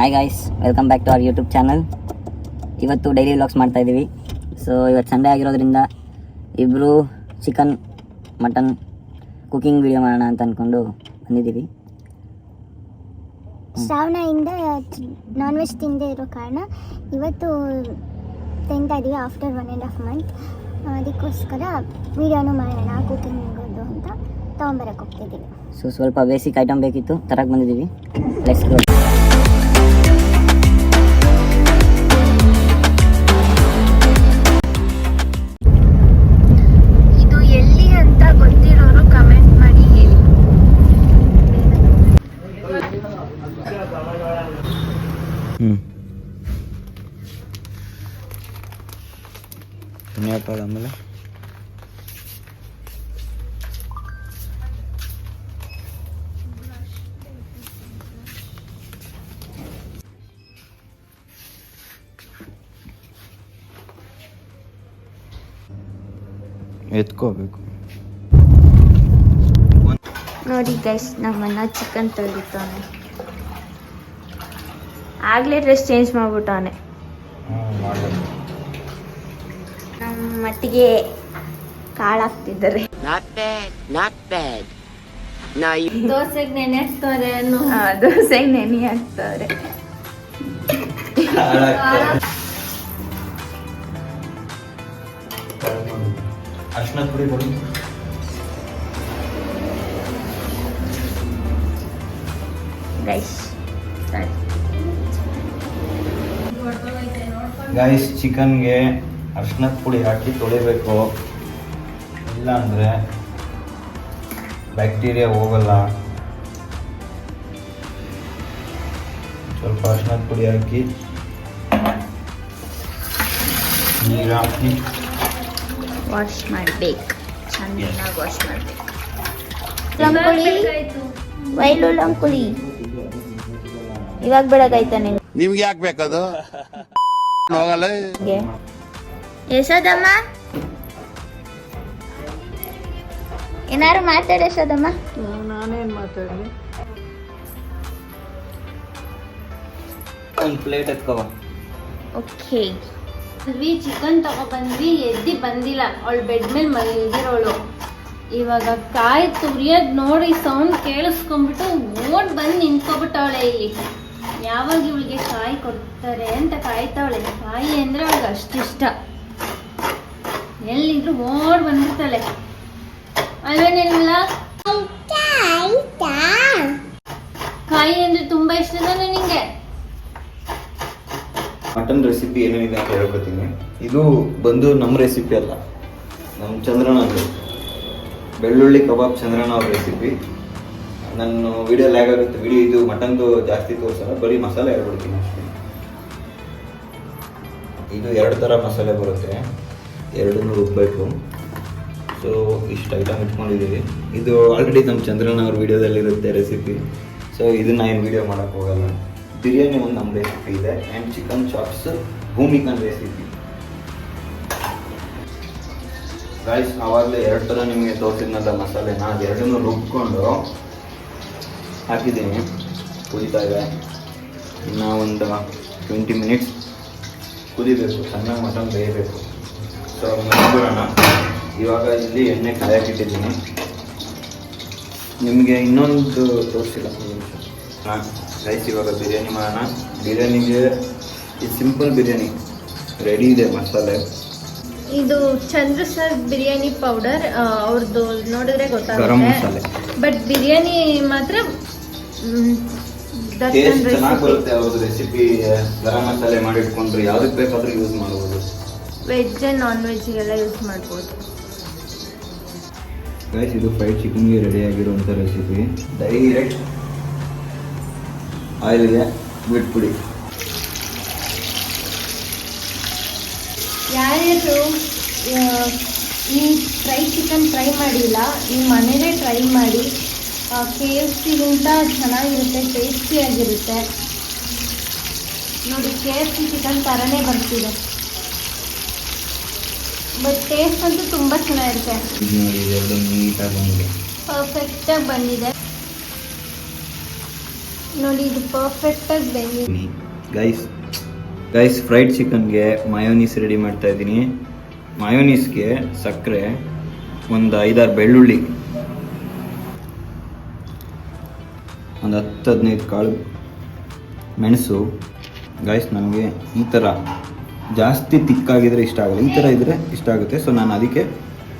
Hi guys, welcome back to our YouTube channel. ಇವತ್ತು daily vlogs ಮಾಡ್ತಾ ಇದ್ದೀವಿ. So ಇವತ್ತು ಸಂಡೇ ಆಗಿರೋದ್ರಿಂದ ಇಬ್ಬರು ಚಿಕನ್ ಮಟನ್ ಕುಕಿಂಗ್ ವಿಡಿಯೋ ಮಾಡೋಣ ಅಂತ ಅಂದ್ಕೊಂಡು ಬಂದಿದ್ದೀವಿ. ಶ್ರಾವಣದಿಂದ ನಾನ್ ವೆಜ್ ತಿಂದೇ ಇರೋ ಕಾರಣ ಇವತ್ತು ತಿಂತಾ ಇದ್ದೀವಿ ಆಫ್ಟರ್ 1.5 ಮಂತ್. ಅದಕ್ಕೋಸ್ಕರ ವಿಡಿಯೋನು ಮಾಡೋಣ ಕುಕಿಂಗದು ಅಂತ ತೊಗೊಂಬರಕ್ಕೆ ಹೋಗ್ತಿದ್ದೀವಿ. ಸೊ ಸ್ವಲ್ಪ ಬೇಸಿಕ್ ಐಟಮ್ ಬೇಕಿತ್ತು, ತರಕ್ಕೆ ಬಂದಿದ್ದೀವಿ. Let's go. ಇದು ಎಲ್ಲಿ ಅಂತ ಗೊತ್ತಿರೋರು ಕಮೆಂಟ್ ಮಾಡಿ ಹೇಳಿ. ಆಮೇಲೆ ಎತ್ಕೋಬೇಕು. ನೋಡಿ ಗೈಸ್, ನಮ್ಮನ್ನ ಚಿಕನ್ ತೊಳಿತಾನೆ. ಆಗ್ಲೇ ಡ್ರೆಸ್ ಚೇಂಜ್ ಮಾಡ್ಬಿಟ್ಟಾನೆ. ನಮ್ಮ ಮಟ್ಟಿಗೆ ಕಾಳಾಗ್ತಿದ್ದಾರೆ. ದೋಸೆಗೆ ನೆನೆ ಹಾಕ್ತಾರೆ, ದೋಸೆಗೆ ನೆನೆ ಹಾಕ್ತಾರೆ. ಅರ್ಶಿನ ಪುಡಿ ಕೊಡಿ. ಗೈಸ್, ಚಿಕನ್ಗೆ ಅರ್ಶಿನದ ಪುಡಿ ಹಾಕಿ ತೊಳಿಬೇಕು, ಇಲ್ಲ ಅಂದರೆ ಬ್ಯಾಕ್ಟೀರಿಯಾ ಹೋಗಲ್ಲ. ಸ್ವಲ್ಪ ಅರ್ಶಿನದ ಪುಡಿ ಹಾಕಿ ನೀರು ಹಾಕಿ ವಾಶ್ ಮಾಡಬೇಕು, ಚೆನ್ನಾಗಿ ವಾಶ್ ಮಾಡಬೇಕು. ಅಂಕುಳಿ ಇವಾಗ ಬೆಳಗಾಯ್ತಾನೆ. ನಿಮ್ಗೆ ಯಾಕೆ ಬೇಕದು? ಹೋಗಲ್ಲ. ಯಶೋದಮ್ಮ, ಏನಾರು ಮಾತಾಡ ಯಶೋದಮ್ಮ. ನಾನೇನು ಮಾತಾಡಲಿ? ಒಂದು ಪ್ಲೇಟ್ ಎತ್ಕೋ. ಓಕೆ, ಚಿಕನ್ ತಗೊಬಂದ್ವಿ, ಎದ್ದಿ ಬಂದಿಲ್ಲ, ಅವಳು ಬೆಡ್ ಮೇಲೆ ಮಲಗಿರೋಳು. ಇವಾಗ ಕಾಯಿ ತುರಿಯೋದ್ ನೋಡಿ ಸೌಂಡ್ ಕೇಳಿಸ್ಕೊಂಡ್ಬಿಟ್ಟು ಓಡ್ ಬಂದು ನಿಂತ್ಕೊಬಿಟ್ಟವಳೆ ಇಲ್ಲಿ. ಯಾವಾಗ ಇವಳಿಗೆ ಕಾಯಿ ಕೊಡ್ತಾರೆ ಅಂತ ಕಾಯ್ತಾವಳೆ. ಕಾಯಿ ಅಂದ್ರೆ ಅವಳಿಗೆ ಅಷ್ಟಿಷ್ಟ. ಎಲ್ಲಿದ್ರು ಓಡ್ ಬಂದಿರ್ತಾಳೆ ಅಲ್ವೇನಿಲ್ಲ. ಕಾಯಿ ಅಂದ್ರೆ ತುಂಬಾ ಇಷ್ಟನಾ ನಿಂಗೆ? ಮಟನ್ ರೆಸಿಪಿ ಏನೇನಿದೆ ಅಂತ ಹೇಳ್ಕೊತೀನಿ. ಇದು ಬಂದು ನಮ್ಮ ರೆಸಿಪಿ ಅಲ್ಲ, ನಮ್ಮ ಚಂದ್ರನದು ಬೆಳ್ಳುಳ್ಳಿ ಕಬಾಬ್ ಚಂದ್ರನ ಅವ್ರ ರೆಸಿಪಿ. ನನ್ನ ವಿಡಿಯೋ ಲ್ಯಾಗ್ ಆಗುತ್ತೆ. ವಿಡಿಯೋ ಇದು ಮಟನ್ದು ಜಾಸ್ತಿ ತೋರಿಸಲ್ಲ, ಬರೀ ಮಸಾಲೆ ಹೇಳ್ಬಿಡ್ತೀನಿ ಅಷ್ಟೇ. ಇದು 2 ಥರ ಮಸಾಲೆ ಬರುತ್ತೆ, ಎರಡನ್ನೂ ರುಬ್ಬಬೇಕು. ಸೊ ಇಷ್ಟು ಐಟಮ್ ಇಟ್ಕೊಂಡಿದ್ದೀವಿ. ಇದು ಆಲ್ರೆಡಿ ನಮ್ಮ ಚಂದ್ರನ ಅವ್ರ ವಿಡಿಯೋದಲ್ಲಿರುತ್ತೆ ರೆಸಿಪಿ. ಸೊ ಇದನ್ನ ಏನು ವಿಡಿಯೋ ಮಾಡೋಕ್ಕೆ ಹೋಗಲ್ಲ. ಬಿರಿಯಾನಿ ಒಂದು ನಮ್ಮ ರೆಸಿಪಿ ಇದೆ, ಆ್ಯಂಡ್ ಚಿಕನ್ ಚಾಪ್ಸ್ ಭೂಮಿಕನ್ ರೆಸಿಪಿ. ಗೈಸ್, ಆವಾಗಲೇ 2 ಥರ ನಿಮಗೆ ತೋರಿಸಿದ್ನಲ್ಲ ಮಸಾಲೆನ, ಅದೆರಡನ್ನೂ ರುಬ್ಕೊಂಡು ಹಾಕಿದ್ದೀನಿ. ಕುದೀತಾ ಇದೆ. ಇನ್ನು ಒಂದು 20 ಮಿನಿಟ್ಸ್ ಕುದಿಬೇಕು, ಚೆನ್ನಾಗಿ ಮಟನ್ ಬೇಯಬೇಕು. ಸೊ ನೋಡೋಣ. ಇವಾಗ ಇಲ್ಲಿ ಎಣ್ಣೆ ಕಾಯಕ್ಕಿಟ್ಟಿದ್ದೀನಿ. ನಿಮಗೆ ಇನ್ನೊಂದು ತೋರಿಸಿಲ್ಲ. ಹಾಂ ಗೈಸ್, ಇವಾಗ ಬಿರಿಯಾನಿ ಮಾಡೋಣ. ಬಿರಿಯಾನಿಗೆ ಇದು ಸಿಂಪಲ್ ಬಿರಿಯಾನಿ ರೆಡಿ ಇದೆ. ಮಸಾಲೆ ಇದು ಚಂದ್ರ ಸರ್ ಬಿರಿಯಾನಿ ಪೌಡರ್, ಅವ್ರದ್ದು ನೋಡಿದ್ರೆ ಗರಂ ಗೊತ್ತಾಗುತ್ತೆ. ಮಸಾಲೆ, ಬಟ್ ಬಿರಿಯಾನಿ ಮಾತ್ರ ಟೇಸ್ಟ್ ಚೆನ್ನಾಗಿ ಬರುತ್ತೆ. ಅವ್ರದ್ದು ರೆಸಿಪಿ ಗರಂ ಮಸಾಲೆ ಮಾಡಿಟ್ಕೊಂಡ್ರೆ ಯಾವುದಕ್ಕೆ ಬೇಕಾದರೂ ಯೂಸ್ ಮಾಡ್ಬೋದು. ವೆಜ್ ಆ್ಯಂಡ್ ನಾನ್ ವೆಜ್ಗೆಲ್ಲ ಯೂಸ್ ಮಾಡ್ಬೋದು. ಗೈಸ್, ಇದು ಫ್ರೈಡ್ ಚಿಕನ್ಗೆ ರೆಡಿಯಾಗಿರುವಂಥ ರೆಸಿಪಿ. ಡೈರೆಕ್ಟ್ ಆಯಿಲ್ಗೆ ಬಿಟ್ಬಿಡಿ. ಯಾರ್ಯಾರು ಈ ಫ್ರೈ ಚಿಕನ್ ಟ್ರೈ ಮಾಡಿಲ್ಲ, ಈ ಮನೇಲೇ ಟ್ರೈ ಮಾಡಿ. KFCಗಿಂತ ಚೆನ್ನಾಗಿರುತ್ತೆ, ಟೇಸ್ಟಿಯಾಗಿರುತ್ತೆ. ನೋಡಿ, KFC ಚಿಕನ್ ಥರನೇ ಬರ್ತಿದೆ, ಬಟ್ ಟೇಸ್ಟ್ ಅಂತೂ ತುಂಬ ಚೆನ್ನಾಗಿರುತ್ತೆ. ನೋಡಿ, ಎರಡು ನೀಟಾಗಿ ಬಂದಿದೆ. ಪರ್ಫೆಕ್ಟಾಗಿ ಬಂದಿದೆ. ನೋಡಿ ಇದು ಪರ್ಫೆಕ್ಟಾಗಿ ಬೆಂದಿದೆ. ಗೈಸ್ ಫ್ರೈಡ್ ಚಿಕನ್ಗೆ ಮಯೋನೀಸ್ ರೆಡಿ ಮಾಡ್ತಾ ಇದ್ದೀನಿ. ಮಯೋನೀಸ್ಗೆ ಸಕ್ಕರೆ, ಒಂದು 5-6 ಬೆಳ್ಳುಳ್ಳಿ, ಒಂದು 10-15 ಕಾಳು ಮೆಣಸು. ಗೈಸ್ ನನಗೆ ಈ ಥರ ಜಾಸ್ತಿ ತಿಕ್ಕಾಗಿದ್ರೆ ಇಷ್ಟ ಆಗಲ್ಲ, ಈ ಥರ ಇದ್ದರೆ ಇಷ್ಟ ಆಗುತ್ತೆ. ಸೊ ನಾನು ಅದಕ್ಕೆ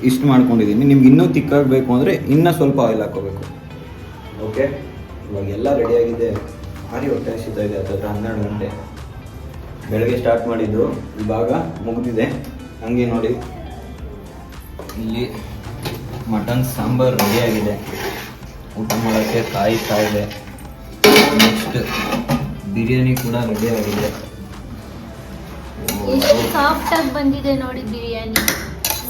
ಇಷ್ಟು ಮಾಡ್ಕೊಂಡಿದ್ದೀನಿ. ನಿಮ್ಗೆ ಇನ್ನೂ ತಿಕ್ಕಾಗಬೇಕು ಅಂದರೆ ಇನ್ನೂ ಸ್ವಲ್ಪ ಆಯಿಲ್ ಹಾಕೋಬೇಕು. ಓಕೆ, ಇವಾಗ ಎಲ್ಲ ರೆಡಿಯಾಗಿದೆ. ಭಾರಿ ಹೊಟ್ಟೆ ಹಸಿತಾ ಇದೆ. ಹತ್ತಿರ 12 ಗಂಟೆ ಬೆಳಗ್ಗೆ ಸ್ಟಾರ್ಟ್ ಮಾಡಿದ್ದು, ಇವಾಗ ಮುಗಿದಿದೆ. ಹಂಗೆ ನೋಡಿ ಇಲ್ಲಿ ಮಟನ್ ಸಾಂಬಾರು ರೆಡಿಯಾಗಿದೆ. ಊಟ ಮಾಡೋಕ್ಕೆ ಕಾಯ್ತಾ ಇದೆ. ನೆಕ್ಸ್ಟ್ ಬಿರಿಯಾನಿ ಕೂಡ ರೆಡಿಯಾಗಿದೆ. ಎಷ್ಟು ಸಾಫ್ಟಾಗಿ ಬಂದಿದೆ ನೋಡಿ ಬಿರಿಯಾನಿ.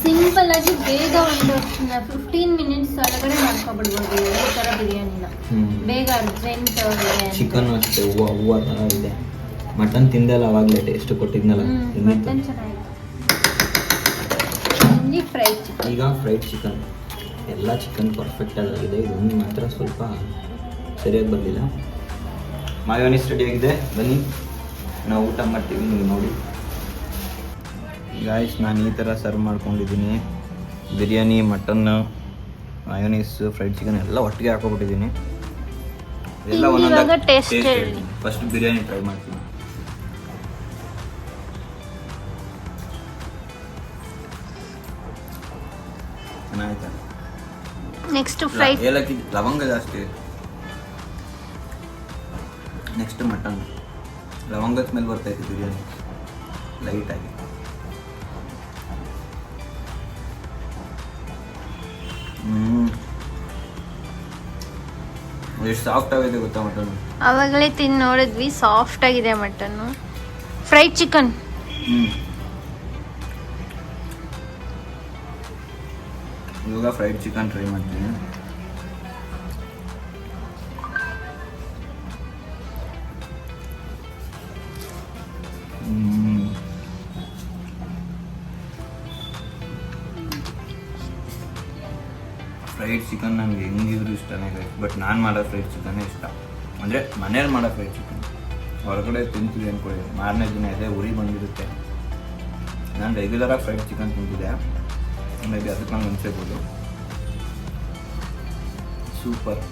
ಸಿಂಪಲ್ ಆಗಿ ಬೇಗ ಒಂದು 15 ಮಿನಿಟ್ಸ್ ಒಳಗಡೆ ಮಾಡ್ಕೊಬಿಡ್ಬೋದು ಈ ಥರ ಬಿರಿಯಾನಿನ. ಬೇಗ ಅರ್ಜೆಂಟ್ ಬಿರಿಯಾನಿ. ಚಿಕನ್ ಅಷ್ಟೇ ಹೂವು ಥರ ಇದೆ. ಮಟನ್ ತಿಂದಲ್ಲ ಅವಾಗಲೇ ಟೇಸ್ಟ್ ಕೊಟ್ಟಿದ್ನಲ್ಲ. ಮಟನ್ ಚೆನ್ನಾಗಿದೆ. Fried chicken. ಈಗ ಫ್ರೈಡ್ ಚಿಕನ್ ಎಲ್ಲ ಚಿಕನ್ ಪರ್ಫೆಕ್ಟಾಗಿ ಆಗಿದೆ. ಇದೊಂದು ಮಾತ್ರ ಸ್ವಲ್ಪ ಸರಿಯಾಗಿ ಬರಲಿಲ್ಲ. ಮಯೋನೀಸ್ ರೆಡಿಯಾಗಿದೆ, ಬನ್ನಿ ನಾವು ಊಟ ಮಾಡ್ತೀವಿ. ನೀವು ನೋಡಿ ಗಾಯ್ಸ್, ನಾನು ಈ ಥರ ಸರ್ವ್ ಮಾಡ್ಕೊಂಡಿದ್ದೀನಿ. Biryani, mutton, mayonnaise, fried chicken ಎಲ್ಲ ಒಟ್ಟಿಗೆ ಹಾಕೋಬಿಟ್ಟಿದ್ದೀನಿ. ಎಲ್ಲ ಒಂದೊಂದು ಟೇಸ್ಟ್ ಹೇಳಿ. ಫಸ್ಟ್ ಬಿರಿಯಾನಿ ಟ್ರೈ ಮಾಡ್ತೀನಿ. ಚೆನ್ನಾಯ್ತಾ? ನೆಕ್ಸ್ಟ್ ಫ್ರೈಡ್ ಏಲಕ್ಕಿ ಲವಂಗ ಜಾಸ್ತಿ. ನೆಕ್ಸ್ಟ್ ಮಟನ್, ಲವಂಗದ ಸ್ಮೆಲ್ ಬರ್ತೈತೆ ಬಿರಿಯಾನಿ ಲೈಟಾಗಿ. ಎಷ್ಟು ಸಾಫ್ಟ್ ಆಗಿದೆ ಗೊತ್ತಾ ಮಟನ್. ಅವಾಗಲೇ ತಿಂದು ನೋಡಿದ್ವಿ, ಸಾಫ್ಟ್ ಆಗಿದೆ ಮಟನ್ನು. ಫ್ರೈಡ್ ಚಿಕನ್ ಇವಾಗ ಫ್ರೈಡ್ ಚಿಕನ್ ಟ್ರೈ ಮಾಡ್ತೀನಿ. ಫ್ರೈಡ್ ಚಿಕನ್ ನನಗೆ ಹೆಂಗಿದ್ರು ಇಷ್ಟನೇ ಇದೆ. ಬಟ್ ನಾನು ಮಾಡೋ ಫ್ರೈಡ್ ಚಿಕನ್ನೇ ಇಷ್ಟ. ಅಂದರೆ ಮನೇಲಿ ಮಾಡೋ ಫ್ರೈಡ್ ಚಿಕನ್. ಹೊರಗಡೆ ತಿಂತೀವಿ ಅಂದ್ಕೊಳ್ಳಿ, ಮಾರನೇ ದಿನ ಇದೆ ಉರಿ ಬಂದಿರುತ್ತೆ. ನಾನು ರೆಗ್ಯುಲರಾಗಿ ಫ್ರೈಡ್ ಚಿಕನ್ ತಿಂತಿದ್ದೆ, ಮೇ ಬಿ ಅದಕ್ಕೆ ನಂಗೆ ಅನಿಸಿರ್ಬೋದು. ಸೂಪರ್.